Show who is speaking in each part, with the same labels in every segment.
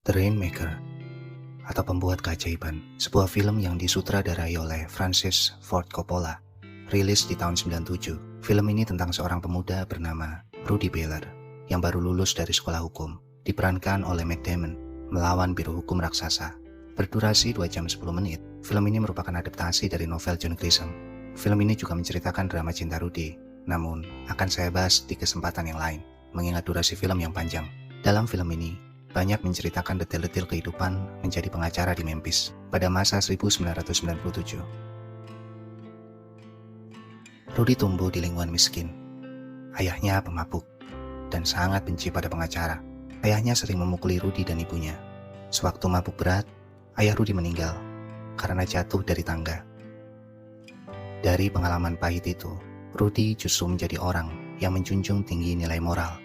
Speaker 1: The Rainmaker atau Pembuat Keajaiban, sebuah film yang disutradarai oleh Francis Ford Coppola, rilis di tahun 97. Film ini tentang seorang pemuda bernama Rudy Baylor yang baru lulus dari sekolah hukum, diperankan oleh Matt Damon melawan biro hukum raksasa. Berdurasi 2 jam 10 menit, film ini merupakan adaptasi dari novel John Grisham. Film ini juga menceritakan drama cinta Rudy, namun akan saya bahas di kesempatan yang lain, mengingat durasi film yang panjang. Dalam film ini, banyak menceritakan detail-detail kehidupan menjadi pengacara di Memphis pada masa 1997. Rudy tumbuh di lingkungan miskin. Ayahnya pemabuk dan sangat benci pada pengacara. Ayahnya sering memukuli Rudy dan ibunya. Sewaktu mabuk berat, ayah Rudy meninggal karena jatuh dari tangga. Dari pengalaman pahit itu, Rudy justru menjadi orang yang menjunjung tinggi nilai moral.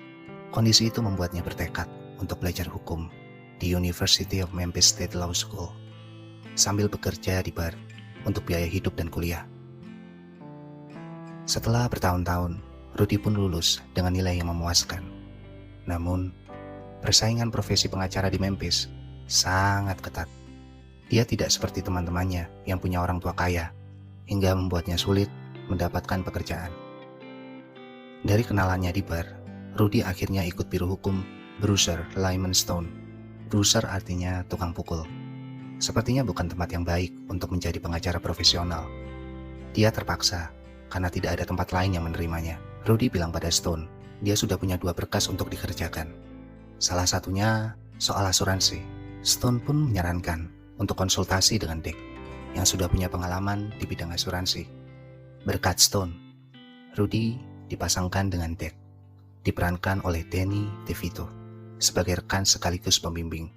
Speaker 1: Kondisi itu membuatnya bertekad untuk belajar hukum di University of Memphis State Law School, sambil bekerja di bar untuk biaya hidup dan kuliah. Setelah bertahun-tahun, Rudy pun lulus dengan nilai yang memuaskan. Namun, persaingan profesi pengacara di Memphis sangat ketat. Dia tidak seperti teman-temannya yang punya orang tua kaya, hingga membuatnya sulit mendapatkan pekerjaan. Dari kenalannya di bar, Rudy akhirnya ikut biro hukum Bruiser Lyman Stone. Bruiser artinya tukang pukul. Sepertinya bukan tempat yang baik untuk menjadi pengacara profesional. Dia terpaksa karena tidak ada tempat lain yang menerimanya. Rudy bilang pada Stone, dia sudah punya 2 berkas untuk dikerjakan. Salah satunya soal asuransi. Stone pun menyarankan untuk konsultasi dengan Dick yang sudah punya pengalaman di bidang asuransi. Berkat Stone, Rudy dipasangkan dengan Dick, diperankan oleh Danny DeVito sebagai rekan sekaligus pembimbing.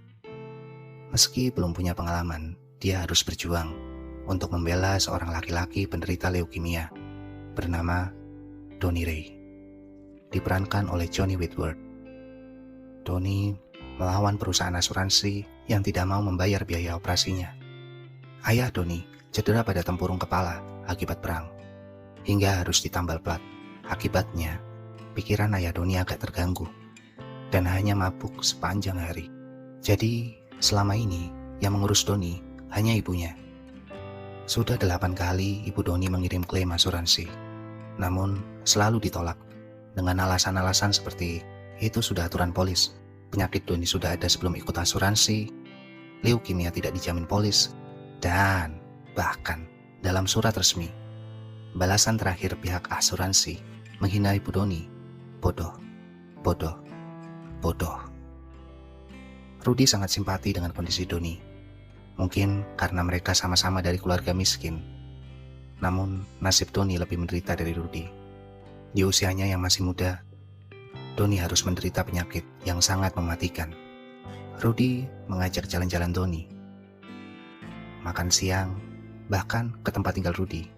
Speaker 1: Meski belum punya pengalaman, dia harus berjuang untuk membela seorang laki-laki penderita leukemia bernama Donnie Ray, diperankan oleh Johnny Whitworth. Donnie melawan perusahaan asuransi yang tidak mau membayar biaya operasinya. Ayah Donnie cedera pada tempurung kepala akibat perang, hingga harus ditambal plat. Akibatnya, pikiran ayah Donnie agak terganggu dan hanya mabuk sepanjang hari. Jadi, selama ini yang mengurus Donnie hanya ibunya. Sudah 8 kali ibu Donnie mengirim klaim asuransi, namun selalu ditolak dengan alasan-alasan seperti itu sudah aturan polis, penyakit Donnie sudah ada sebelum ikut asuransi, leukemia tidak dijamin polis, dan bahkan dalam surat resmi, balasan terakhir pihak asuransi menghina ibu Donnie, bodoh, bodoh, bodoh. Rudy sangat simpati dengan kondisi Donnie. Mungkin karena mereka sama-sama dari keluarga miskin. Namun nasib Donnie lebih menderita dari Rudy. Di usianya yang masih muda, Donnie harus menderita penyakit yang sangat mematikan. Rudy mengajak jalan-jalan Donnie, makan siang, bahkan ke tempat tinggal Rudy.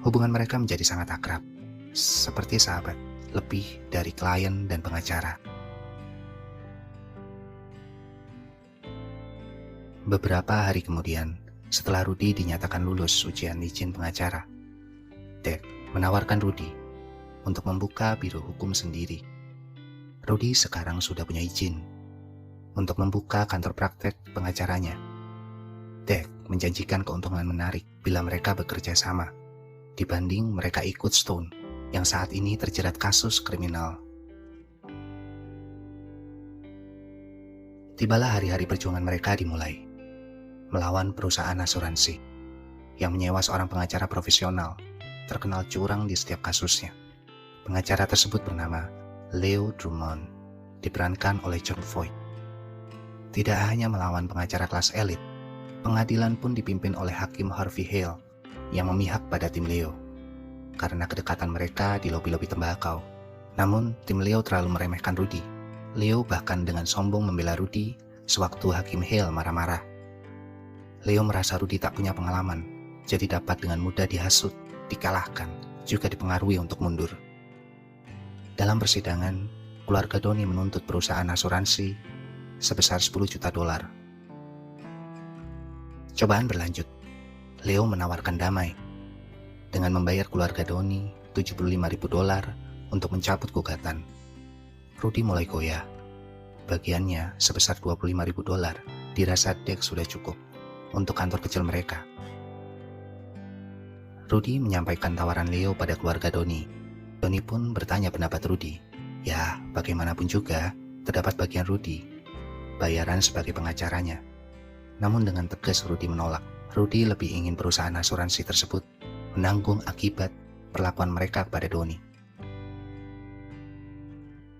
Speaker 1: Hubungan mereka menjadi sangat akrab, seperti sahabat, lebih dari klien dan pengacara. Beberapa hari kemudian, setelah Rudy dinyatakan lulus ujian izin pengacara, Dick menawarkan Rudy untuk membuka biro hukum sendiri. Rudy sekarang sudah punya izin untuk membuka kantor praktek pengacaranya. Dick menjanjikan keuntungan menarik bila mereka bekerja sama dibanding mereka ikut Stone yang saat ini terjerat kasus kriminal. Tibalah hari-hari perjuangan mereka dimulai. Melawan perusahaan asuransi yang menyewa seorang pengacara profesional terkenal curang di setiap kasusnya. Pengacara tersebut bernama Leo Drummond, diperankan oleh Jon Voight. Tidak hanya melawan pengacara kelas elit, pengadilan pun dipimpin oleh Hakim Harvey Hale yang memihak pada tim Leo karena kedekatan mereka di lobi-lobi tembakau. Namun tim Leo terlalu meremehkan Rudy. Leo bahkan dengan sombong membela Rudy sewaktu Hakim Hale marah-marah. Leo merasa Rudy tak punya pengalaman, jadi dapat dengan mudah dihasut, dikalahkan, juga dipengaruhi untuk mundur. Dalam persidangan, keluarga Donnie menuntut perusahaan asuransi sebesar $10 juta. Cobaan berlanjut. Leo menawarkan damai dengan membayar keluarga Donnie $75.000 untuk mencabut gugatan. Rudy mulai goyah. bagiannya sebesar $25.000 dirasa Dick sudah cukup untuk kantor kecil mereka. Rudy menyampaikan tawaran Leo pada keluarga Donnie. Donnie pun bertanya pendapat Rudy. Ya, bagaimanapun juga, terdapat bagian Rudy, bayaran sebagai pengacaranya. Namun dengan tegas Rudy menolak. Rudy lebih ingin perusahaan asuransi tersebut menanggung akibat perlakuan mereka kepada Donnie.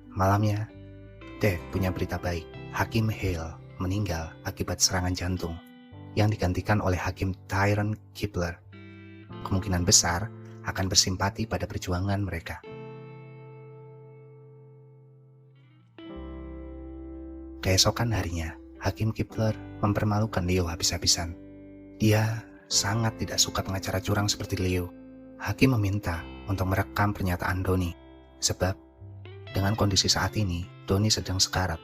Speaker 1: Malamnya, Dick punya berita baik. Hakim Hale meninggal akibat serangan jantung yang digantikan oleh Hakim Tyrone Kibler. Kemungkinan besar akan bersimpati pada perjuangan mereka. Keesokan harinya, Hakim Kibler mempermalukan Leo habis-habisan. Dia sangat tidak suka pengacara curang seperti Leo. Hakim meminta untuk merekam pernyataan Donnie, sebab dengan kondisi saat ini, Donnie sedang sekarat.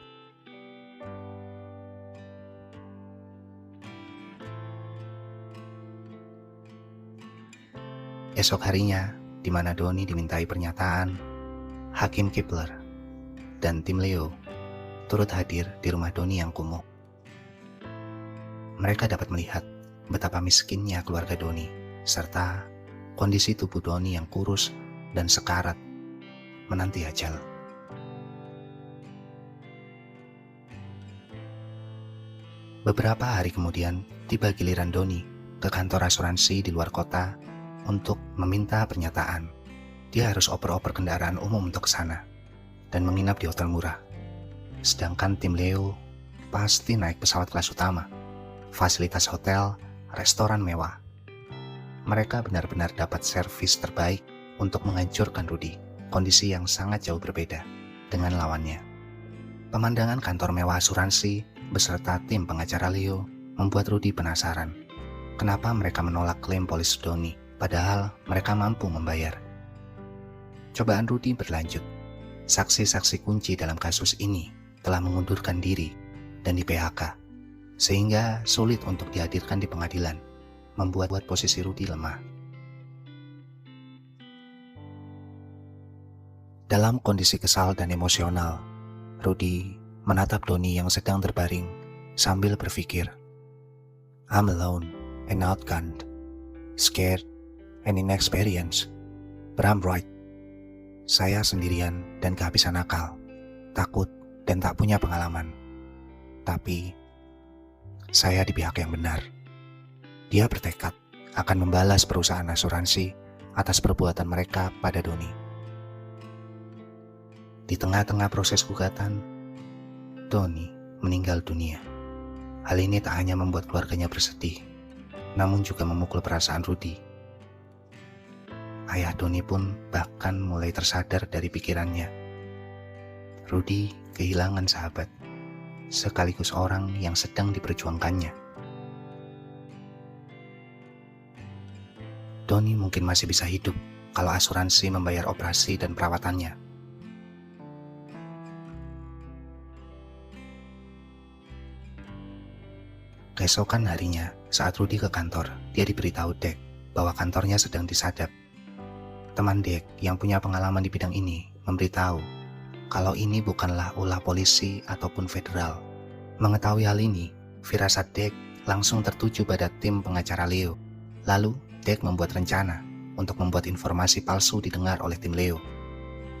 Speaker 1: Esok harinya, di mana Donnie dimintai pernyataan, Hakim Kibler dan tim Leo turut hadir di rumah Donnie yang kumuh. Mereka dapat melihat betapa miskinnya keluarga Donnie, serta kondisi tubuh Donnie yang kurus dan sekarat menanti ajal. Beberapa hari kemudian, tiba giliran Donnie ke kantor asuransi di luar kota untuk meminta pernyataan. Dia harus oper-oper kendaraan umum untuk ke sana dan menginap di hotel murah. Sedangkan tim Leo pasti naik pesawat kelas utama, fasilitas hotel, restoran mewah. Mereka benar-benar dapat servis terbaik untuk menghancurkan Rudy, kondisi yang sangat jauh berbeda dengan lawannya. Pemandangan kantor mewah asuransi beserta tim pengacara Leo membuat Rudy penasaran. Kenapa mereka menolak klaim polis Donnie? Padahal mereka mampu membayar. Cobaan Rudy berlanjut. Saksi-saksi kunci dalam kasus ini telah mengundurkan diri dan di PHK, sehingga sulit untuk dihadirkan di pengadilan, membuat posisi Rudy lemah. Dalam kondisi kesal dan emosional, Rudy menatap Donnie yang sedang terbaring sambil berpikir, "I'm alone and outgunned, scared and inexperienced, but I'm right." Saya sendirian dan kehabisan akal, takut dan tak punya pengalaman. Tapi, saya di pihak yang benar. Dia bertekad akan membalas perusahaan asuransi atas perbuatan mereka pada Donnie. Di tengah-tengah proses gugatan, Donnie meninggal dunia. Hal ini tak hanya membuat keluarganya bersedih, namun juga memukul perasaan Rudy. Ayah Donnie pun bahkan mulai tersadar dari pikirannya. Rudy kehilangan sahabat, sekaligus orang yang sedang diperjuangkannya. Donnie mungkin masih bisa hidup kalau asuransi membayar operasi dan perawatannya. Keesokan harinya, saat Rudy ke kantor, dia diberitahu Dick bahwa kantornya sedang disadap. Teman Dick yang punya pengalaman di bidang ini memberitahu kalau ini bukanlah ulah polisi ataupun federal. Mengetahui hal ini, firasat Dick langsung tertuju pada tim pengacara Leo. Lalu, Dick membuat rencana untuk membuat informasi palsu didengar oleh tim Leo.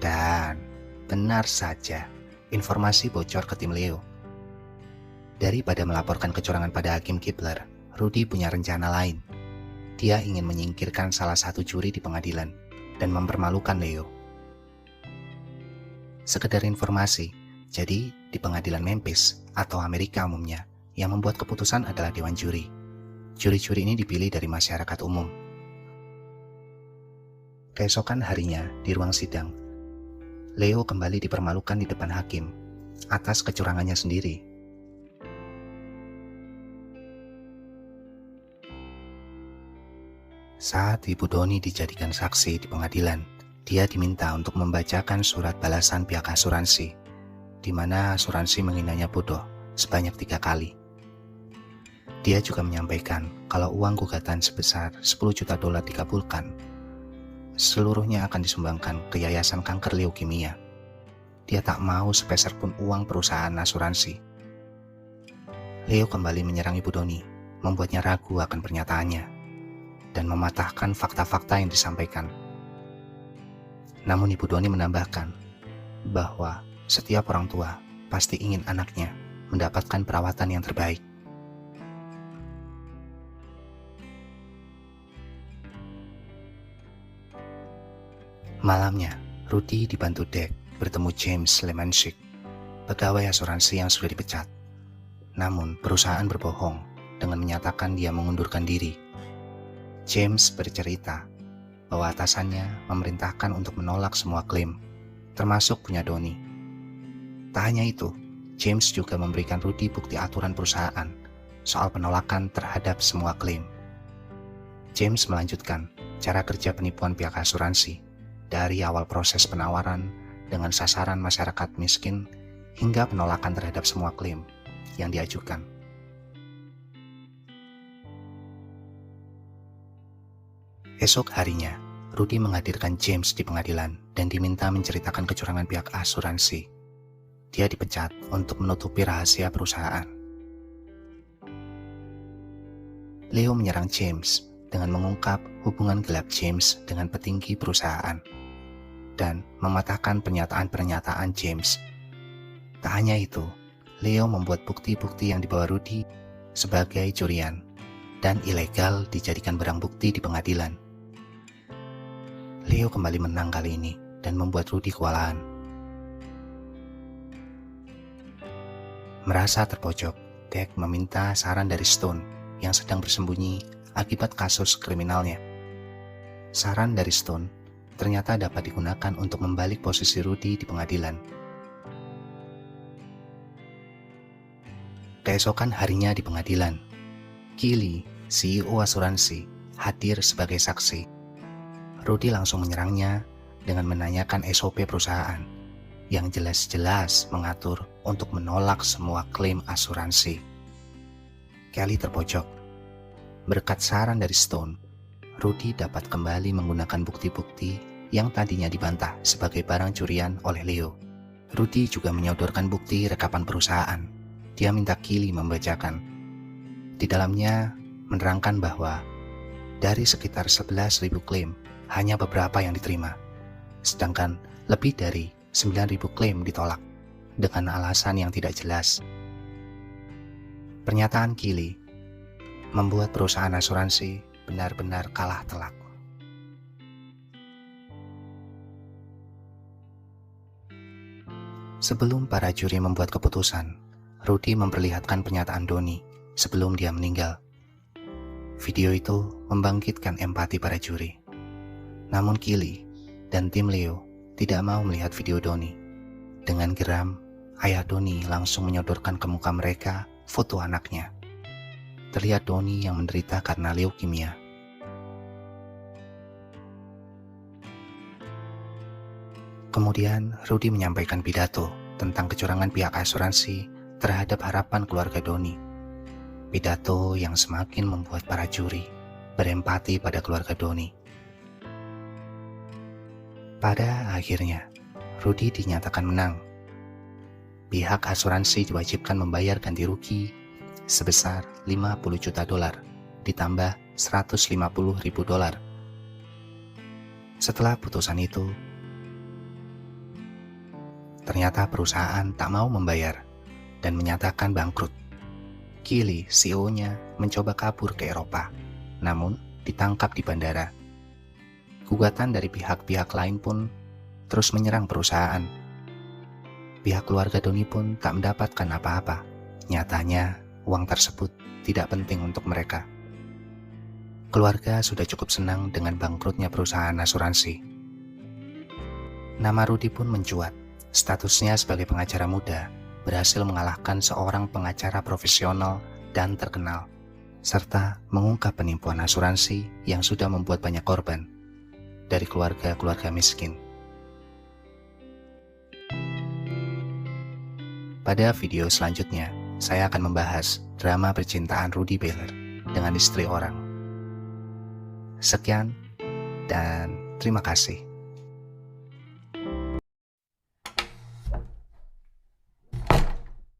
Speaker 1: Dan benar saja, informasi bocor ke tim Leo. Daripada melaporkan kecurangan pada Hakim Kibler, Rudy punya rencana lain. Dia ingin menyingkirkan salah satu juri di pengadilan dan mempermalukan Leo. Sekedar informasi, jadi di pengadilan Memphis atau Amerika umumnya, yang membuat keputusan adalah dewan juri. Juri-juri ini dipilih dari masyarakat umum. Keesokan harinya, di ruang sidang, Leo kembali dipermalukan di depan hakim atas kecurangannya sendiri. Saat Ibu Donnie dijadikan saksi di pengadilan, dia diminta untuk membacakan surat balasan pihak asuransi, di mana asuransi menghinanya bodoh sebanyak 3 kali. Dia juga menyampaikan kalau uang gugatan sebesar $10 juta dikabulkan, seluruhnya akan disumbangkan ke Yayasan Kanker Leukemia. dia tak mau sepeser pun uang perusahaan asuransi. Leo kembali menyerang Ibu Doni, membuatnya ragu akan pernyataannya, dan mematahkan fakta-fakta yang disampaikan. Namun Ibu Doni menambahkan bahwa setiap orang tua pasti ingin anaknya mendapatkan perawatan yang terbaik. Malamnya, Rudy dibantu Dek bertemu James Lemanshik, pegawai asuransi yang sudah dipecat. Namun perusahaan berbohong dengan menyatakan dia mengundurkan diri. James bercerita bahwa atasannya memerintahkan untuk menolak semua klaim, termasuk punya Doni. Tak hanya itu, James juga memberikan Rudy bukti aturan perusahaan soal penolakan terhadap semua klaim. James melanjutkan cara kerja penipuan pihak asuransi dari awal proses penawaran dengan sasaran masyarakat miskin hingga penolakan terhadap semua klaim yang diajukan. Esok harinya, Rudy menghadirkan James di pengadilan dan diminta menceritakan kecurangan pihak asuransi. Dia dipecat untuk menutupi rahasia perusahaan. Leo menyerang James dengan mengungkap hubungan gelap James dengan petinggi perusahaan dan mematahkan pernyataan-pernyataan James. Tak hanya itu, Leo membuat bukti-bukti yang dibawa Rudy sebagai curian dan ilegal dijadikan barang bukti di pengadilan. Leo kembali menang kali ini dan membuat Rudy kewalahan. Merasa terpojok, Dek meminta saran dari Stone yang sedang bersembunyi akibat kasus kriminalnya. Saran dari Stone ternyata dapat digunakan untuk membalik posisi Rudy di pengadilan. Keesokan harinya di pengadilan, Keely, CEO asuransi, hadir sebagai saksi. Rudy langsung menyerangnya dengan menanyakan SOP perusahaan yang jelas-jelas mengatur untuk menolak semua klaim asuransi. Kelly terpojok. Berkat saran dari Stone, Rudy dapat kembali menggunakan bukti-bukti yang tadinya dibantah sebagai barang curian oleh Leo. Rudy juga menyodorkan bukti rekapan perusahaan. Dia minta Keely membacakan. Di dalamnya menerangkan bahwa dari sekitar 11.000 klaim, hanya beberapa yang diterima, sedangkan lebih dari 9.000 klaim ditolak dengan alasan yang tidak jelas. Pernyataan Keely membuat perusahaan asuransi benar-benar kalah telak. Sebelum para juri membuat keputusan, Rudy memperlihatkan pernyataan Doni sebelum dia meninggal. Video itu membangkitkan empati para juri. Namun Keely dan tim Leo tidak mau melihat video Doni. Dengan geram, ayah Doni langsung menyodorkan ke muka mereka foto anaknya. Terlihat Doni yang menderita karena leukemia. Kemudian Rudy menyampaikan pidato tentang kecurangan pihak asuransi terhadap harapan keluarga Doni. Pidato yang semakin membuat para juri berempati pada keluarga Doni. Pada akhirnya, Rudy dinyatakan menang. Pihak asuransi diwajibkan membayar ganti rugi sebesar $50 juta ditambah $150.000. Setelah putusan itu, ternyata perusahaan tak mau membayar dan menyatakan bangkrut. Keely, CEO-nya, mencoba kabur ke Eropa, namun ditangkap di bandara. Gugatan dari pihak-pihak lain pun terus menyerang perusahaan. Pihak keluarga Doni pun tak mendapatkan apa-apa. Nyatanya, uang tersebut tidak penting untuk mereka. Keluarga sudah cukup senang dengan bangkrutnya perusahaan asuransi. Nama Rudy pun mencuat. Statusnya sebagai pengacara muda berhasil mengalahkan seorang pengacara profesional dan terkenal, serta mengungkap penipuan asuransi yang sudah membuat banyak korban dari keluarga-keluarga miskin. Pada video selanjutnya, saya akan membahas drama percintaan Rudy Baylor dengan istri orang. Sekian dan terima kasih.